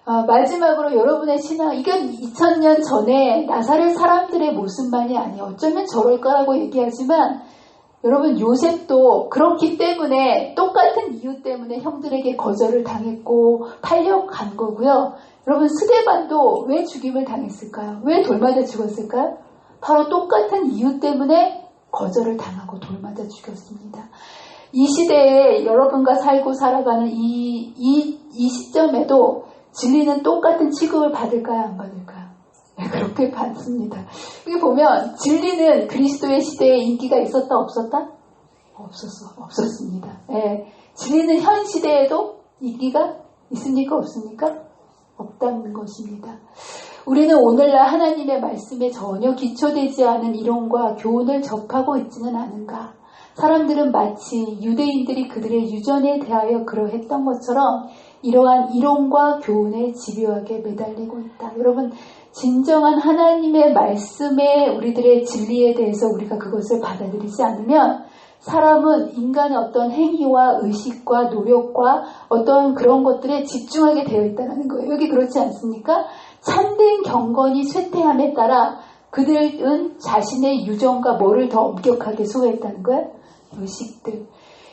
마지막으로 여러분의 신앙, 이건 2000년 전에 나사렛 사람들의 모습만이 아니에요. 어쩌면 저럴까라고 얘기하지만 여러분, 요셉도 그렇기 때문에 똑같은 이유 때문에 형들에게 거절을 당했고 팔려간 거고요. 여러분, 스데반도 왜 죽임을 당했을까요? 왜 돌맞아 죽었을까요? 바로 똑같은 이유 때문에 거절을 당하고 돌맞아 죽였습니다. 이 시대에 여러분과 살고 살아가는 이 시점에도 진리는 똑같은 취급을 받을까요? 안 받을까요? 네, 그렇게 받습니다. 여기 보면 진리는 그리스도의 시대에 인기가 있었다 없었다? 없었습니다. 네, 진리는 현 시대에도 인기가 있습니까? 없습니까? 없다는 것입니다. 우리는 오늘날 하나님의 말씀에 전혀 기초되지 않은 이론과 교훈을 접하고 있지는 않은가? 사람들은 마치 유대인들이 그들의 유전에 대하여 그러했던 것처럼 이러한 이론과 교훈에 집요하게 매달리고 있다. 여러분, 진정한 하나님의 말씀에 우리들의 진리에 대해서 우리가 그것을 받아들이지 않으면 사람은 인간의 어떤 행위와 의식과 노력과 어떤 그런 것들에 집중하게 되어 있다는 거예요. 여기 그렇지 않습니까? 참된 경건이 쇠퇴함에 따라 그들은 자신의 유전과 뭐를 더 엄격하게 소화했다는 거예요? 의식들.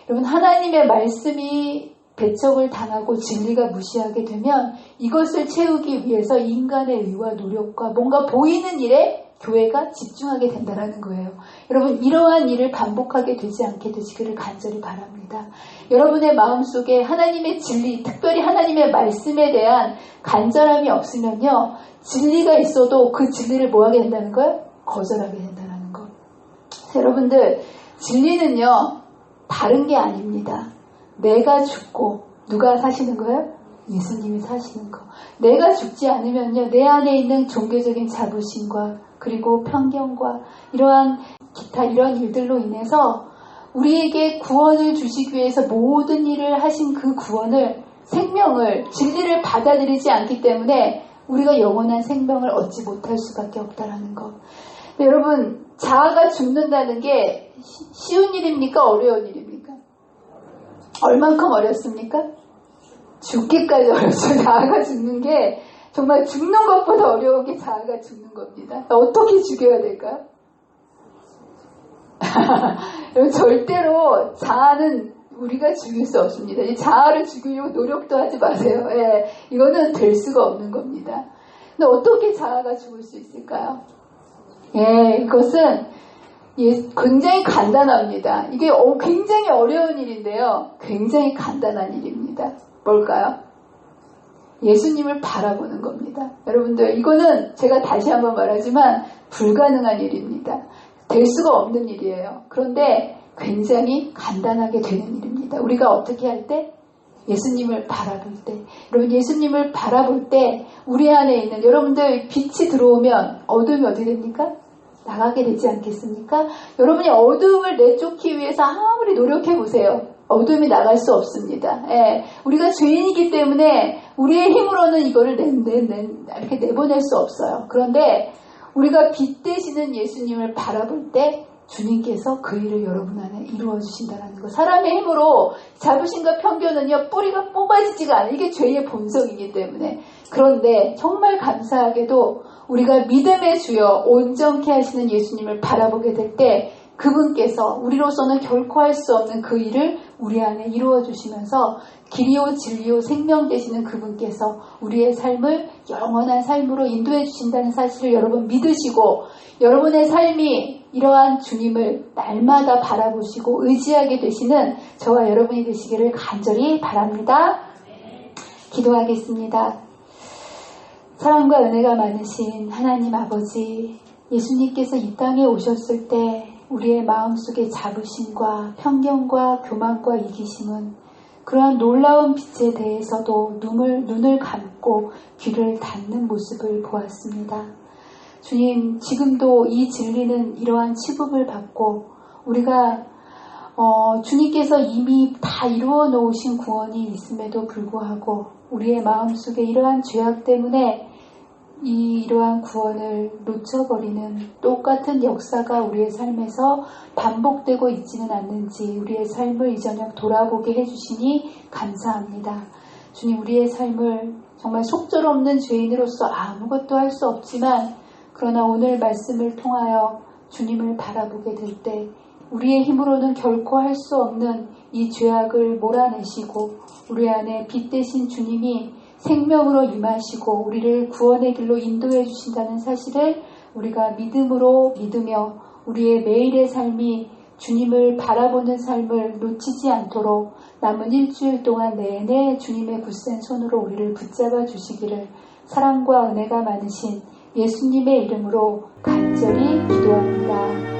여러분, 하나님의 말씀이 배척을 당하고 진리가 무시하게 되면 이것을 채우기 위해서 인간의 의와 노력과 뭔가 보이는 일에 교회가 집중하게 된다는 거예요. 여러분, 이러한 일을 반복하게 되지 않게 되시기를 간절히 바랍니다. 여러분의 마음속에 하나님의 진리, 특별히 하나님의 말씀에 대한 간절함이 없으면요, 진리가 있어도 그 진리를 뭐하게 된다는 거예요? 거절하게 된다는 거. 여러분들, 진리는요, 다른 게 아닙니다. 내가 죽고 누가 사시는 거예요? 예수님이 사시는 거. 내가 죽지 않으면요, 내 안에 있는 종교적인 자부심과 그리고 편견과 이러한 기타 이런 일들로 인해서 우리에게 구원을 주시기 위해서 모든 일을 하신 그 구원을, 생명을, 진리를 받아들이지 않기 때문에 우리가 영원한 생명을 얻지 못할 수밖에 없다라는 것. 여러분, 자아가 죽는다는 게 쉬운 일입니까? 어려운 일입니까? 얼만큼 어렵습니까? 죽기까지 어렵죠. 자아가 죽는 게 정말 죽는 것보다 어려운 게 자아가 죽는 겁니다. 어떻게 죽여야 될까요? 절대로 자아는 우리가 죽일 수 없습니다. 이 자아를 죽이려고 노력도 하지 마세요. 예, 이거는 될 수가 없는 겁니다. 근데 어떻게 자아가 죽을 수 있을까요? 예, 이것은 굉장히 간단합니다. 이게 굉장히 어려운 일인데요. 굉장히 간단한 일입니다. 뭘까요? 예수님을 바라보는 겁니다. 여러분들, 이거는 제가 다시 한번 말하지만 불가능한 일입니다. 될 수가 없는 일이에요. 그런데 굉장히 간단하게 되는 일입니다. 우리가 어떻게 할 때? 예수님을 바라볼 때. 여러분, 예수님을 바라볼 때 우리 안에 있는, 여러분들 빛이 들어오면 어둠이 어떻게 됩니까? 나가게 되지 않겠습니까? 여러분이 어둠을 내쫓기 위해서 아무리 노력해보세요. 어둠이 나갈 수 없습니다. 예, 우리가 죄인이기 때문에 우리의 힘으로는 이거를 이렇게 내보낼 수 없어요. 그런데 우리가 빛 되시는 예수님을 바라볼 때 주님께서 그 일을 여러분 안에 이루어 주신다는 것. 사람의 힘으로 자부심과 편견은요, 뿌리가 뽑아지지가 않아요. 이게 죄의 본성이기 때문에. 그런데 정말 감사하게도 우리가 믿음의 주여 온전케 하시는 예수님을 바라보게 될 때 그분께서 우리로서는 결코 할 수 없는 그 일을 우리 안에 이루어 주시면서 길이요 진리요 생명 되시는 그분께서 우리의 삶을 영원한 삶으로 인도해 주신다는 사실을 여러분 믿으시고, 여러분의 삶이 이러한 주님을 날마다 바라보시고 의지하게 되시는 저와 여러분이 되시기를 간절히 바랍니다. 기도하겠습니다. 사랑과 은혜가 많으신 하나님 아버지, 예수님께서 이 땅에 오셨을 때 우리의 마음속의 자부심과 편견과 교만과 이기심은 그러한 놀라운 빛에 대해서도 눈을 감고 귀를 닫는 모습을 보았습니다. 주님, 지금도 이 진리는 이러한 취급을 받고 우리가 주님께서 이미 다 이루어 놓으신 구원이 있음에도 불구하고 우리의 마음속에 이러한 죄악 때문에 이러한 구원을 놓쳐버리는 똑같은 역사가 우리의 삶에서 반복되고 있지는 않는지 우리의 삶을 이 저녁 돌아보게 해주시니 감사합니다. 주님, 우리의 삶을 정말 속절없는 죄인으로서 아무것도 할 수 없지만 그러나 오늘 말씀을 통하여 주님을 바라보게 될 때 우리의 힘으로는 결코 할 수 없는 이 죄악을 몰아내시고 우리 안에 빛 되신 주님이 생명으로 임하시고 우리를 구원의 길로 인도해 주신다는 사실을 우리가 믿음으로 믿으며 우리의 매일의 삶이 주님을 바라보는 삶을 놓치지 않도록 남은 일주일 동안 내내 주님의 굳센 손으로 우리를 붙잡아 주시기를 사랑과 은혜가 많으신 예수님의 이름으로 간절히 기도합니다.